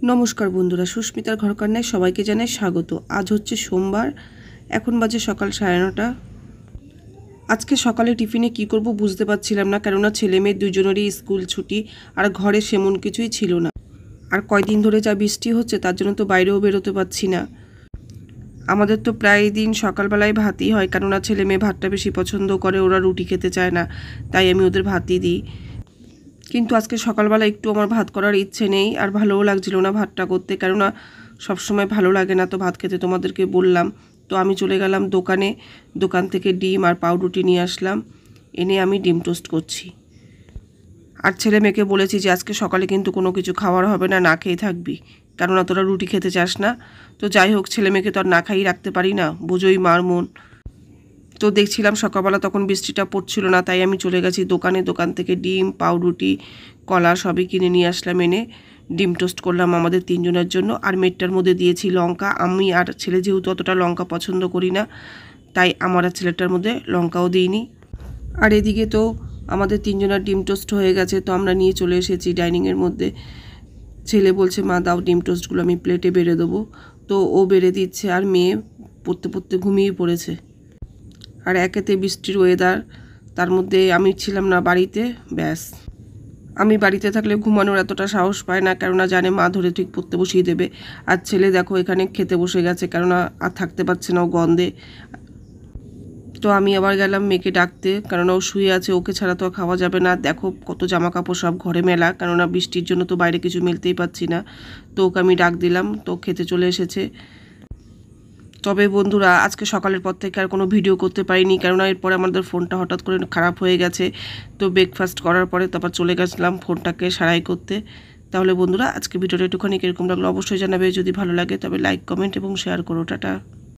নমস্কার বন্ধুরা, সুস্মিতার ঘরকন্যায় সবাইকে জানাই স্বাগত। আজ হচ্ছে সোমবার, এখন বাজে সকাল 9:30। আজকে সকালে টিফিনে কি করব বুঝতে পারছিলাম না, কেননা ছেলে মেয়ে দুজনেরই স্কুল ছুটি আর ঘরে সেমন কিছুই ছিল না। আর কয়দিন ধরে যা বৃষ্টি হচ্ছে তার জন্য তো বাইরেও বেরোতে পারছি না। আমাদের তো প্রায় দিন সকালবেলায় ভাতই হয়, কেননা ছেলে মেয়ে ভাতটা বেশি পছন্দ করে, ওরা রুটি খেতে চায় না, তাই আমি ওদের ভাতই দিই। কিন্তু আজকে সকালবেলা একটু আমার ভাত করার ইচ্ছে নেই, আর ভালোও লাগছিল না ভাতটা করতে, কেননা সবসময় ভালো লাগে না তো ভাত খেতে, তোমাদেরকে বললাম। তো আমি চলে গেলাম দোকানে, দোকান থেকে ডিম আর পাউরুটি নিয়ে আসলাম, এনে আমি ডিম টোস্ট করছি। আর ছেলে মেয়েকে বলেছি যে আজকে সকালে কিন্তু কোনো কিছু খাওয়ার হবে না, না খেয়ে থাকবি, কেননা তোরা রুটি খেতে চাস না। তো যাই হোক, ছেলে মেয়েকে তো আর না খাইয়ে রাখতে পারি না, বোঝোই মার মন। তো দেখছিলাম সকালবেলা তখন বৃষ্টিটা পড়ছিল না, তাই আমি চলে গেছি দোকানে, দোকান থেকে ডিম পাউরুটি কলা সবই কিনে নিয়ে আসলাম, এনে ডিম টোস্ট করলাম আমাদের তিনজনের জন্য। আর মেটটার মধ্যে দিয়েছি লঙ্কা, আমি আর ছেলে যেহেতু অতটা লঙ্কা পছন্দ করি না, তাই আমার আর ছেলেটার মধ্যে লঙ্কাও দিইনি। আর এদিকে তো আমাদের তিনজনের ডিম টোস্ট হয়ে গেছে, তো আমরা নিয়ে চলে এসেছি ডাইনিংয়ের মধ্যে। ছেলে বলছে মা দাও ডিম টোস্টগুলো, আমি প্লেটে বেড়ে দেবো। তো ও বেড়ে দিচ্ছে, আর মেয়ে পড়তে পড়তে ঘুমিয়ে পড়েছে। আর একেতে বৃষ্টির ওয়েদার, তার মধ্যে আমি ছিলাম না বাড়িতে, ব্যাস। আমি বাড়িতে থাকলে ঘুমানোর এতটা সাহস পায় না, কেননা জানে মা ধরে ঠিক পড়তে বসিয়ে দেবে। আর ছেলে দেখো এখানে খেতে বসে গেছে, কেননা আর থাকতে পারছে না ও গন্ধে। তো আমি আবার গেলাম মেয়েকে ডাকতে, কেননা ও শুয়ে আছে, ওকে ছাড়া তো খাওয়া যাবে না। দেখো কত জামা কাপড় সব ঘরে মেলা, কেননা বৃষ্টির জন্য তো বাইরে কিছু মেলতেই পারছি না। তো ওকে আমি ডাক দিলাম, তো খেতে চলে এসেছে। তবে বন্ধুরা, আজকে সকালের পর থেকে আর কোনো ভিডিও করতে পারিনি, কেননা এরপরে আমাদের ফোনটা হঠাৎ করে খারাপ হয়ে গেছে। তো ব্রেকফাস্ট করার পরে তারপর চলে গেছিলাম ফোনটাকে সারাই করতে। তাহলে বন্ধুরা, আজকে ভিডিওটা একটুখানি কীরকম লাগলো অবশ্যই জানাবে, যদি ভালো লাগে তবে লাইক কমেন্ট এবং শেয়ার করো। টাটা।